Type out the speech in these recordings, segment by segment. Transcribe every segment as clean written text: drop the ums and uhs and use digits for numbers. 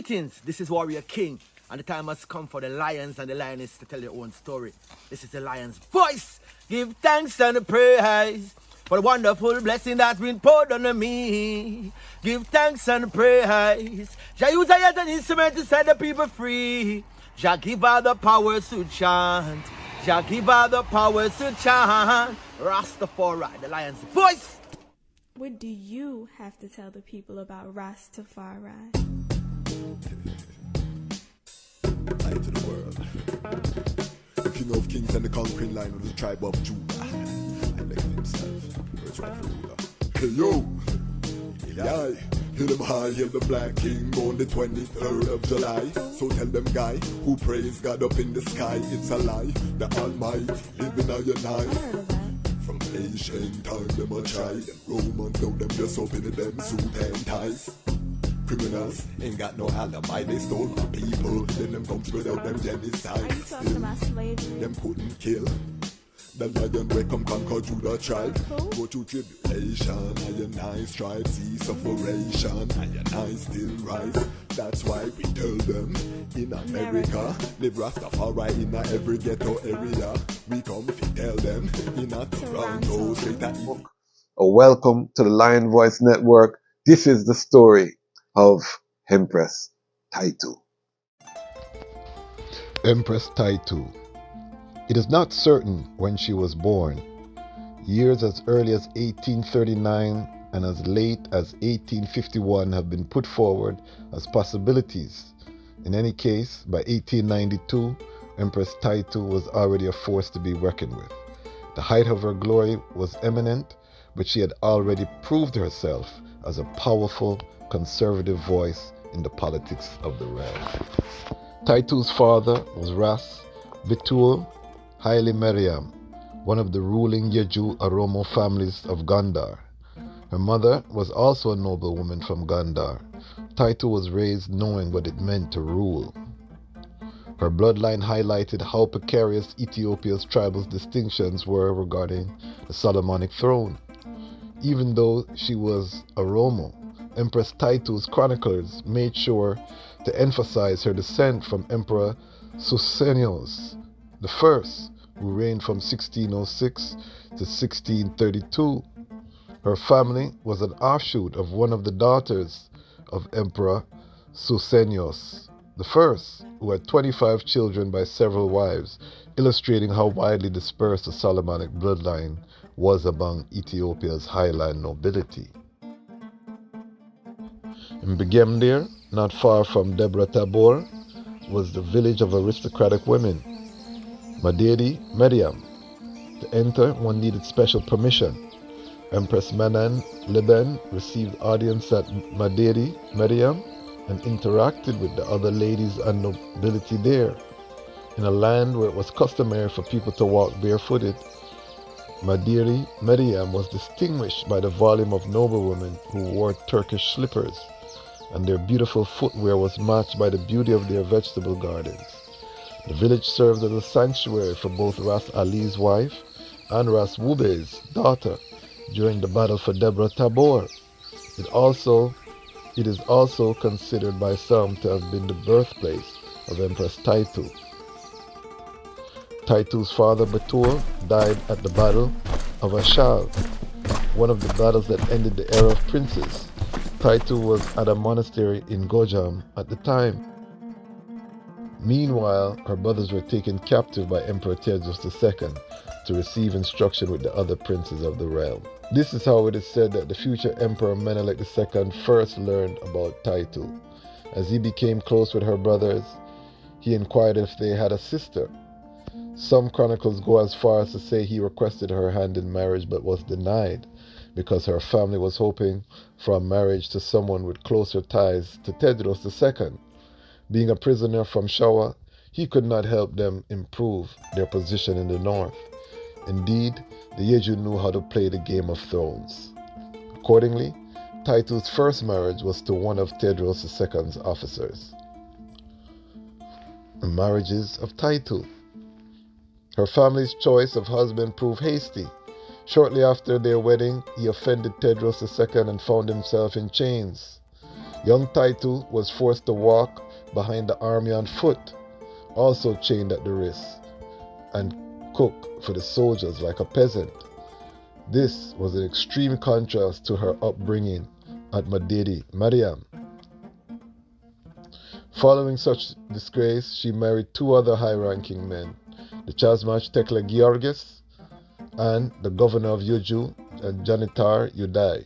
Greetings, this is Warrior King, and the time has come for the lions and the lioness to tell their own story. This is the lion's voice. Give thanks and praise for the wonderful blessing that's been poured on me. Give thanks and praise. Jah use I as an instrument to set the people free. Jah give her the power to chant. Jah give her the power to chant. Rastafari, the lion's voice. What do you have to tell the people about Rastafari? Light to the world. The king of kings and the conquering lion of the tribe of Judah. Elected himself, first rightful ruler. Hey yo! Yeah. Hail them high, hail the black king on the 23rd of July. So tell them guy who praise God up in the sky, it's a lie. The Almighty living on your night. From ancient time them a try. Them Romans know them just open them suit and ties. Criminals ain't got no alibi, they stole my people. Then them come without them genocide. Are you talking about slavery? Them couldn't kill. The lion will come conquer Judah tribe. Go through tribulation, and I strive, see sufferation, and I still rise. That's why we tell them in America, live Rastafari in every ghetto area. We come to tell them in Toronto, straight at East. Welcome to the Lion Voice Network. This is the story of Empress Taitu. Empress Taitu. It is not certain when she was born. Years as early as 1839 and as late as 1851 have been put forward as possibilities. In any case, by 1892, Empress Taitu was already a force to be reckoned with. The height of her glory was eminent, but she had already proved herself as a powerful, conservative voice in the politics of the realm. Taitu's father was Ras Bitul Haile Meriam, one of the ruling Yeju Oromo families of Gondar. Her mother was also a noblewoman from Gondar. Taitu was raised knowing what it meant to rule. Her bloodline highlighted how precarious Ethiopia's tribal distinctions were regarding the Solomonic throne. Even though she was Oromo, Empress Taitu's chroniclers made sure to emphasize her descent from Emperor Susenyos I, who reigned from 1606 to 1632. Her family was an offshoot of one of the daughters of Emperor Susenyos I, who had 25 children by several wives, illustrating how widely dispersed the Solomonic bloodline was among Ethiopia's highland nobility. In Begemdir, not far from Debre Tabor, was the village of aristocratic women. Madedi Meriam. To enter, one needed special permission. Empress Manan Leben received audience at Madedi Meriam and interacted with the other ladies and nobility there. In a land where it was customary for people to walk barefooted, Madiri Meriam was distinguished by the volume of noblewomen who wore Turkish slippers, and their beautiful footwear was matched by the beauty of their vegetable gardens. The village served as a sanctuary for both Ras Ali's wife and Ras Wube's daughter during the battle for Debre Tabor. It is also considered by some to have been the birthplace of Empress Taitu. Taitu's father Batur died at the Battle of Ashal, one of the battles that ended the era of princes. Taitu was at a monastery in Gojam at the time. Meanwhile, her brothers were taken captive by Emperor Tejazmatch II to receive instruction with the other princes of the realm. This is how it is said that the future Emperor Menelik II first learned about Taitu. As he became close with her brothers, he inquired if they had a sister. Some chronicles go as far as to say he requested her hand in marriage but was denied because her family was hoping for a marriage to someone with closer ties to Tejazmatch II. Being a prisoner from Shawa, he could not help them improve their position in the north. Indeed, the Yeju knew how to play the Game of Thrones. Accordingly, Taitu's first marriage was to one of Tejazmatch II's officers. The marriages of Taitu. Her family's choice of husband proved hasty. Shortly after their wedding, he offended Tejazmatch II and found himself in chains. Young Taitu was forced to walk behind the army on foot, also chained at the wrist, and cook for the soldiers like a peasant. This was an extreme contrast to her upbringing at Madedi, Mariam. Following such disgrace, she married two other high-ranking men, the Dejazmatch Tekle Georgis and the governor of Yuju, Janitar Udai.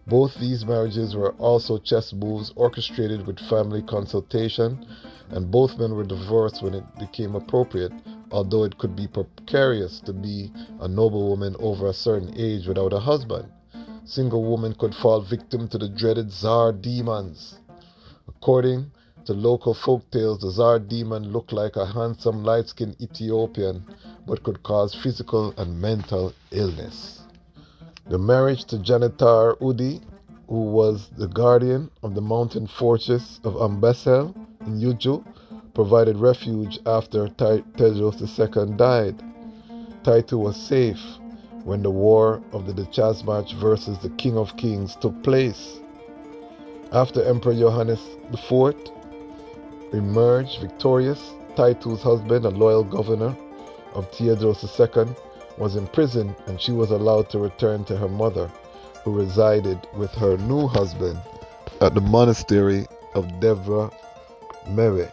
Both these marriages were also chess moves orchestrated with family consultation, and both men were divorced when it became appropriate, although it could be precarious to be a noblewoman over a certain age without a husband. Single women could fall victim to the dreaded Tsar demons. According to local folk tales, the Tsar demon looked like a handsome light-skinned Ethiopian, but could cause physical and mental illness. The marriage to Janitar Udi, who was the guardian of the mountain fortress of Ambesel in Yuju, provided refuge after Tejos II died. Taitu was safe when the war of the Dejazmatch versus the King of Kings took place. After Emperor Johannes IV emerged victorious, Taitu's husband, a loyal governor of Tejos II, was imprisoned, and she was allowed to return to her mother, who resided with her new husband at the monastery of Devra Mewe.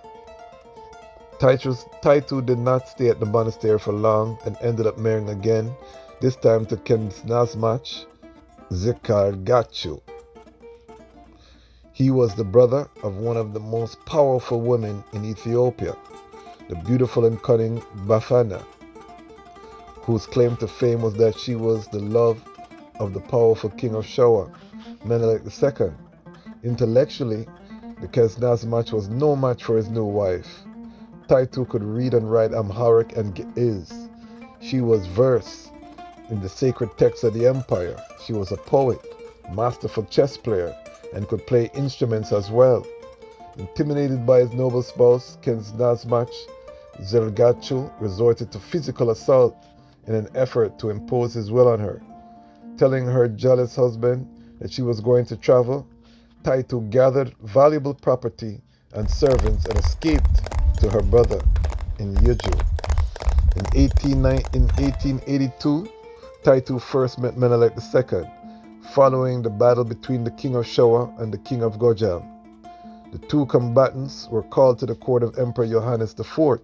Taitu did not stay at the monastery for long and ended up marrying again, this time to Dejazmatch Zekargachu. He was the brother of one of the most powerful women in Ethiopia, the beautiful and cunning Bafana, whose claim to fame was that she was the love of the powerful king of Showa, Menelik II. Intellectually, the Dejazmatch was no match for his new wife. Taitu could read and write Amharic and Ge'ez. She was versed in the sacred texts of the empire. She was a poet, masterful chess player, and could play instruments as well. Intimidated by his noble spouse, Dejazmatch Zergachu resorted to physical assault in an effort to impose his will on her. Telling her jealous husband that she was going to travel, Taitu gathered valuable property and servants and escaped to her brother in Yuju. In 1882, Taitu first met Menelik II, following the battle between the king of Showa and the king of Gojam. The two combatants were called to the court of Emperor Johannes IV.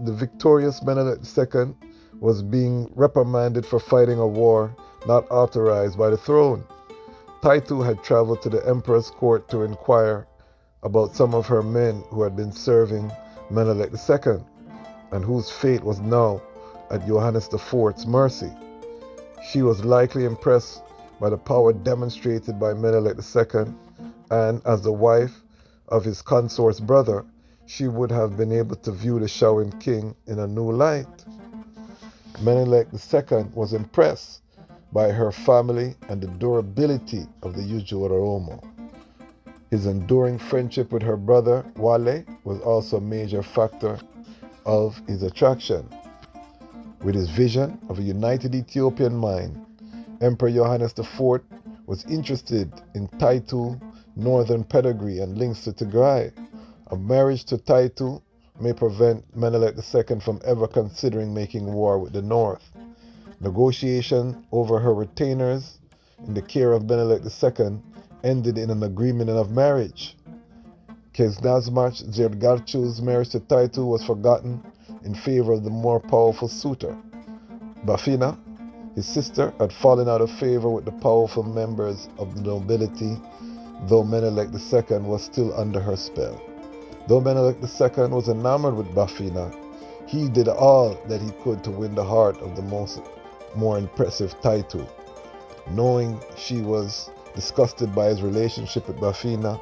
The victorious Menelik II was being reprimanded for fighting a war not authorized by the throne. Taitu had traveled to the emperor's court to inquire about some of her men who had been serving Menelik II, and whose fate was now at Johannes IV's mercy. She was likely impressed by the power demonstrated by Menelik II, and as the wife of his consort's brother, she would have been able to view the Showan king in a new light. Menelik II was impressed by her family and the durability of the Yuju Oromo. His enduring friendship with her brother, Wale, was also a major factor of his attraction. With his vision of a united Ethiopian mind, Emperor Johannes IV was interested in Taitu's northern pedigree and links to Tigray. A marriage to Taitu may prevent Menelik II from ever considering making war with the north. Negotiation over her retainers in the care of Menelik II ended in an agreement of marriage. Dejazmatch Zergachu's marriage to Taitu was forgotten in favor of the more powerful suitor. Bafina, his sister, had fallen out of favor with the powerful members of the nobility, though Menelik II was still under her spell. Though Menelik II was enamored with Bafina, he did all that he could to win the heart of the more impressive Taitu. Knowing she was disgusted by his relationship with Bafina,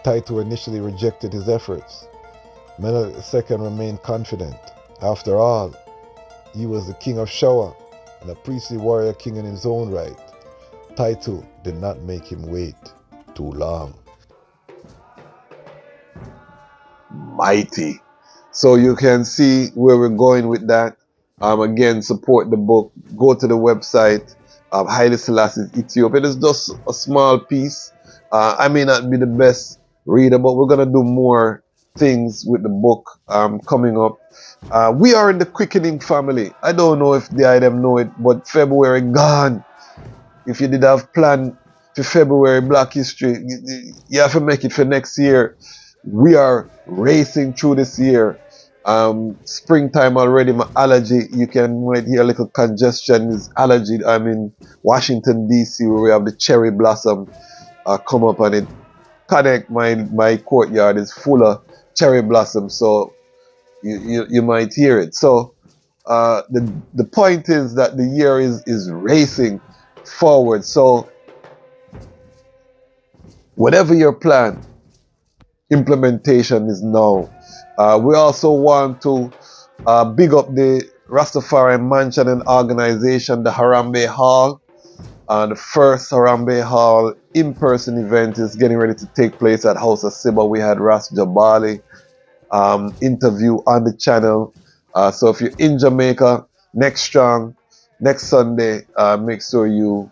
Taitu initially rejected his efforts. Menelik II remained confident. After all, he was the king of Showa and a priestly warrior king in his own right. Taitu did not make him wait too long. Mighty. So you can see where we're going with that. Again, support the book. Go to the website. Haile Selassie, Ethiopia. It's just a small piece. I may not be the best reader, but we're going to do more things with the book coming up. We are in the quickening family. I don't know if the item know it, but February gone. If you did have planned for February Black History, you have to make it for next year. We are racing through this year. Springtime already, my allergy, you might hear a little congestion, is allergy. I'm in Washington, D.C., where we have the cherry blossom come up, and it connect my courtyard is full of cherry blossom, so you might hear it. So the point is that the year is racing forward. So whatever your plan, implementation is now. We also want to big up the Rastafari Mansion and organization, the Harambe Hall. The first Harambe Hall in-person event is getting ready to take place at House of Siba. We had Ras Jabali interview on the channel. So if you're in Jamaica, next Sunday, make sure you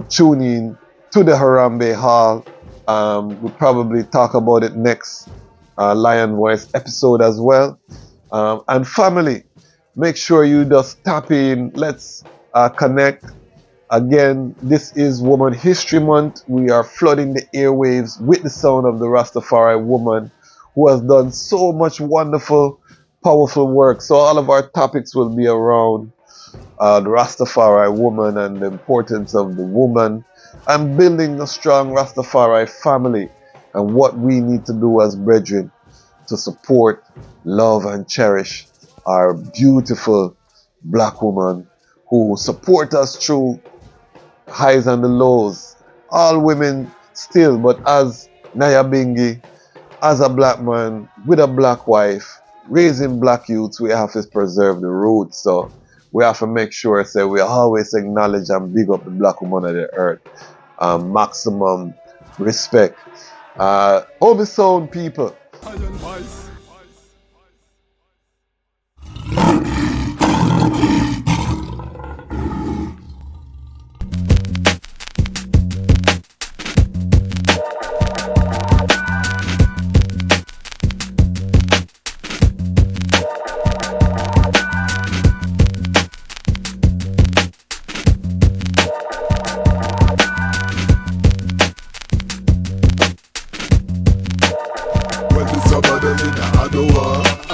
tune in to the Harambe Hall. We'll probably talk about it next Lion Voice episode as well. And family, make sure you just tap in. Let's connect. Again, this is Woman History Month. We are flooding the airwaves with the sound of the Rastafari woman who has done so much wonderful, powerful work. So all of our topics will be around the Rastafari woman and the importance of the woman and building a strong Rastafari family and what we need to do as brethren to support, love, and cherish our beautiful black woman who support us through highs and the lows. All women still, but as Naya Bingi, as a black man with a black wife, raising black youths, we have to preserve the roots. So we have to make sure we always acknowledge and big up the black woman of the earth. Maximum respect. All the sound people.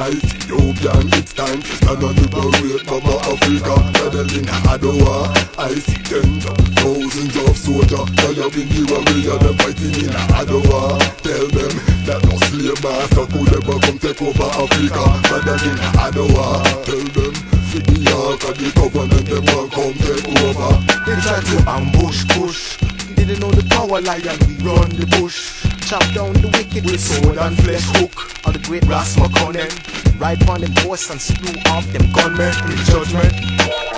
Ethiopia, it's time to stand on the parade, Mama Africa, medal in Adwa. I see tens of thousands of soldiers, they have been here and we are them fighting in Adwa. Tell them that no slave master could ever come take over Africa, medal in Adwa. Tell them, see the ark of the covenant, them won't come take over. They try to ambush, push, didn't know the power lion, we run the bush. Chop down the wicked with sword and flesh hook. All the great Rasma Conan, ride on them horse and slew off them gunmen in judgment.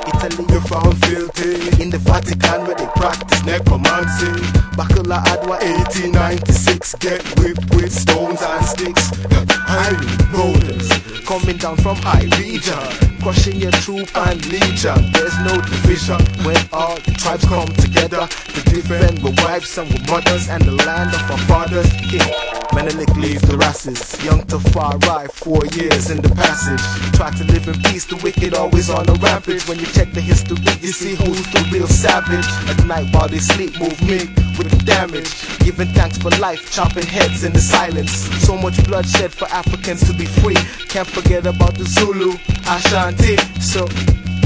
Italy you found filthy in the Vatican where they practice necromancy. Bakula Adwa 1896, get whipped with stones and sticks. Iron rollers coming down from high region, crushing your troop and legion. There's no division when all the tribes come together to defend with wives and with mothers and the land of our fathers. King Menelik leaves the Rastas, young Tafari, 4 years in the passage. Try to live in peace, the wicked always on a rampage. When you check the history, you see who's the real savage. At night while they sleep, move me with the damage. Giving thanks for life, chopping heads in the silence. So much bloodshed for Africans to be free. Can't forget about the Zulu, Ashanti. So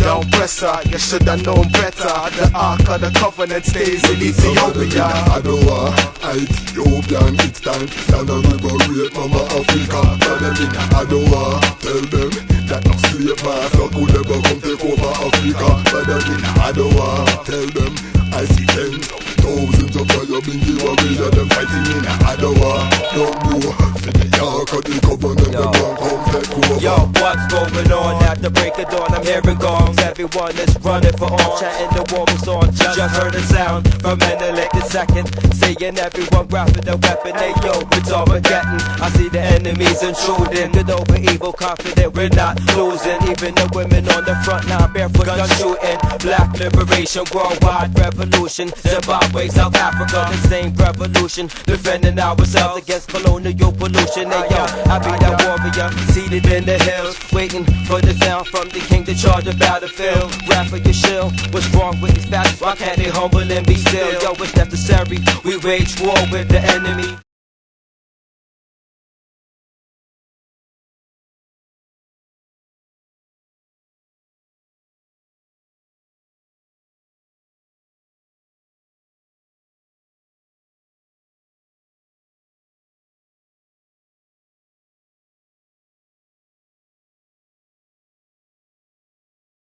don't press her, you should have known better. The Ark of the Covenant stays in Ethiopia. Adwa, Ethiopian, it's time to stand on the parade, Mama Africa, medal in Adwa. Tell them that no slave master could ever come take over Africa, medal in Adwa. Tell them I see tens of Thousands of fire been give away, and them fighting in Adwa. Don't know, for the York or the government, the ground come take over. Yo, what's going on at the break of dawn? I'm hearing gongs. Everyone is running for arms, chanting the war is on. Just heard a sound from an elected second, saying everyone grabbing a weapon. Hey yo, it's Armageddon. I see the enemies intruding. Good over evil, confident we're not losing. Even the women on the front line, barefoot gun shooting. Black liberation, worldwide revolution. Zimbabwe, South Africa, the same revolution. Defending ourselves against colonial pollution. Hey yo, I be that warrior, seated in the hills, waiting for the sound from the king to charge a battlefield. Rap for your shield. What's wrong with these fascists? Why can't they humble and be still? Yo, it's necessary. We wage war with the enemy.